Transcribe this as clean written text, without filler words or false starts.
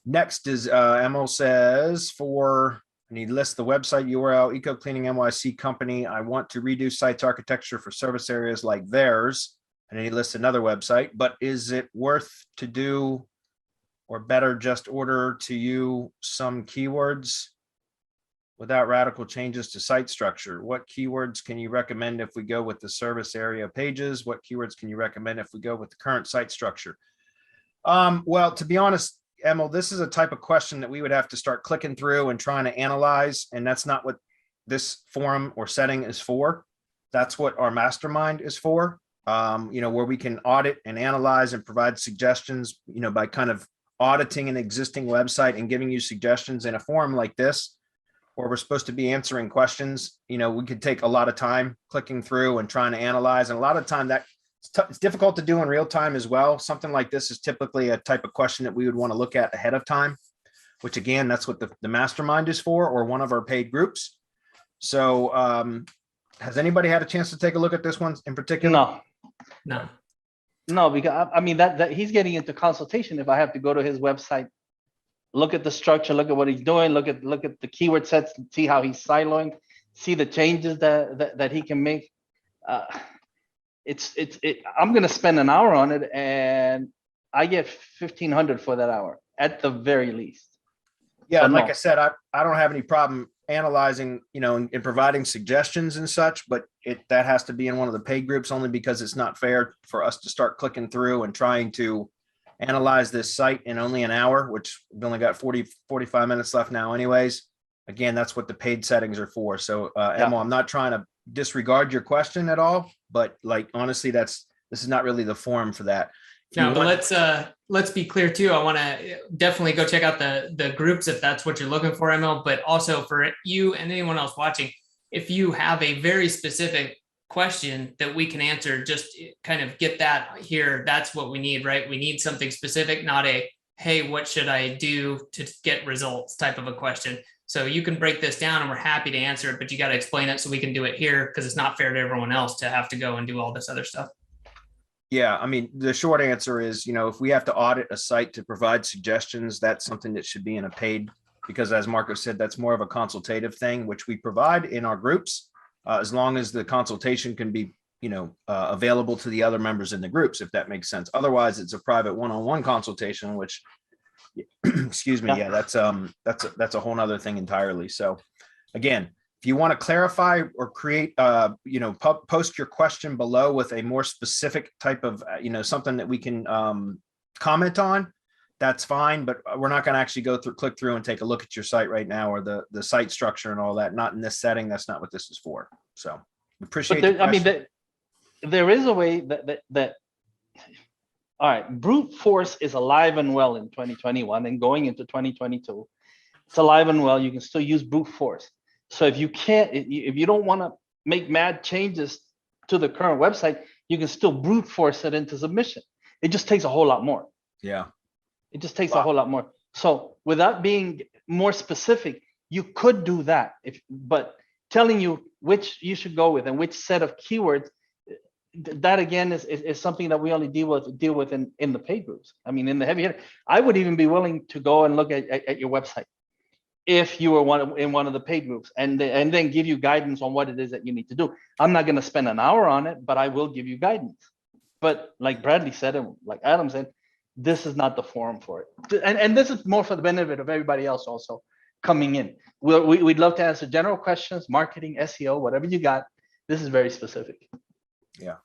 Next is Emil says and he lists the website URL, Eco Cleaning NYC Company. I want to redo sites architecture for service areas like theirs. And then he lists another website, but is it worth to do or better just order to you some keywords without radical changes to site structure? What keywords can you recommend if we go with the service area pages? What keywords can you recommend if we go with the current site structure? Well, to be honest, Emil, this is a type of question that we would have to start clicking through and trying to analyze. And that's not what this forum or setting is for. That's what our mastermind is for, where we can audit and analyze and provide suggestions, by kind of auditing an existing website and giving you suggestions. In a forum like this, where we're supposed to be answering questions, we could take a lot of time clicking through and trying to analyze. And a lot of time that it's difficult to do in real time as well. Something like this is typically a type of question that we would want to look at ahead of time, which again, that's what the mastermind is for, or one of our paid groups. So has anybody had a chance to take a look at this one in particular? No, because I mean that he's getting into consultation. If I have to go to his website, look at the structure, look at what he's doing, look at the keyword sets, see how he's siloing, see the changes that he can make. I'm going to spend an hour on it, and I get 1,500 for that hour at the very least. Yeah, and like I said, I don't have any problem analyzing, and providing suggestions and such, but that has to be in one of the paid groups, only because it's not fair for us to start clicking through and trying to analyze this site in only an hour, which we've only got 45 minutes left now anyways. Again, that's what the paid settings are for. So Emma, I'm not trying to disregard your question at all, but honestly, this is not really the forum for that. No, but let's be clear too. I want to definitely go check out the groups if that's what you're looking for, Emil, but also for you and anyone else watching, if you have a very specific question that we can answer, just kind of get that here. That's what we need, right? We need something specific, not a, hey, what should I do to get results type of a question. So you can break this down and we're happy to answer it, but you got to explain it so we can do it here, because it's not fair to everyone else to have to go and do all this other stuff. Yeah, I mean, the short answer is, if we have to audit a site to provide suggestions, that's something that should be in a paid, because as Marco said, that's more of a consultative thing, which we provide in our groups, as long as the consultation can be, available to the other members in the groups, if that makes sense. Otherwise, it's a private one-on-one consultation, which, excuse me, that's a whole nother thing entirely. So again, if you want to clarify or create, post your question below with a more specific type of, something that we can comment on, that's fine. But we're not going to actually click through and take a look at your site right now, or the site structure and all that. Not in this setting. That's not what this is for. So appreciate it. There is a way that all right, brute force is alive and well in 2021 and going into 2022. It's alive and well. You can still use brute force. So if you don't want to make mad changes to the current website, you can still brute force it into submission. It just takes a whole lot more. Yeah. It just takes a whole lot more. So without being more specific, you could do that. But telling you which you should go with and which set of keywords, that again is something that we only deal with in the paid groups. I mean, in the heavy hitter, I would even be willing to go and look at your website if you were in one of the paid groups, and then give you guidance on what it is that you need to do. I'm not going to spend an hour on it, but I will give you guidance. But like Bradley said, and like Adam said, this is not the forum for it. And this is more for the benefit of everybody else also coming in. We'd love to answer general questions, marketing, SEO, whatever you got. This is very specific. Yeah.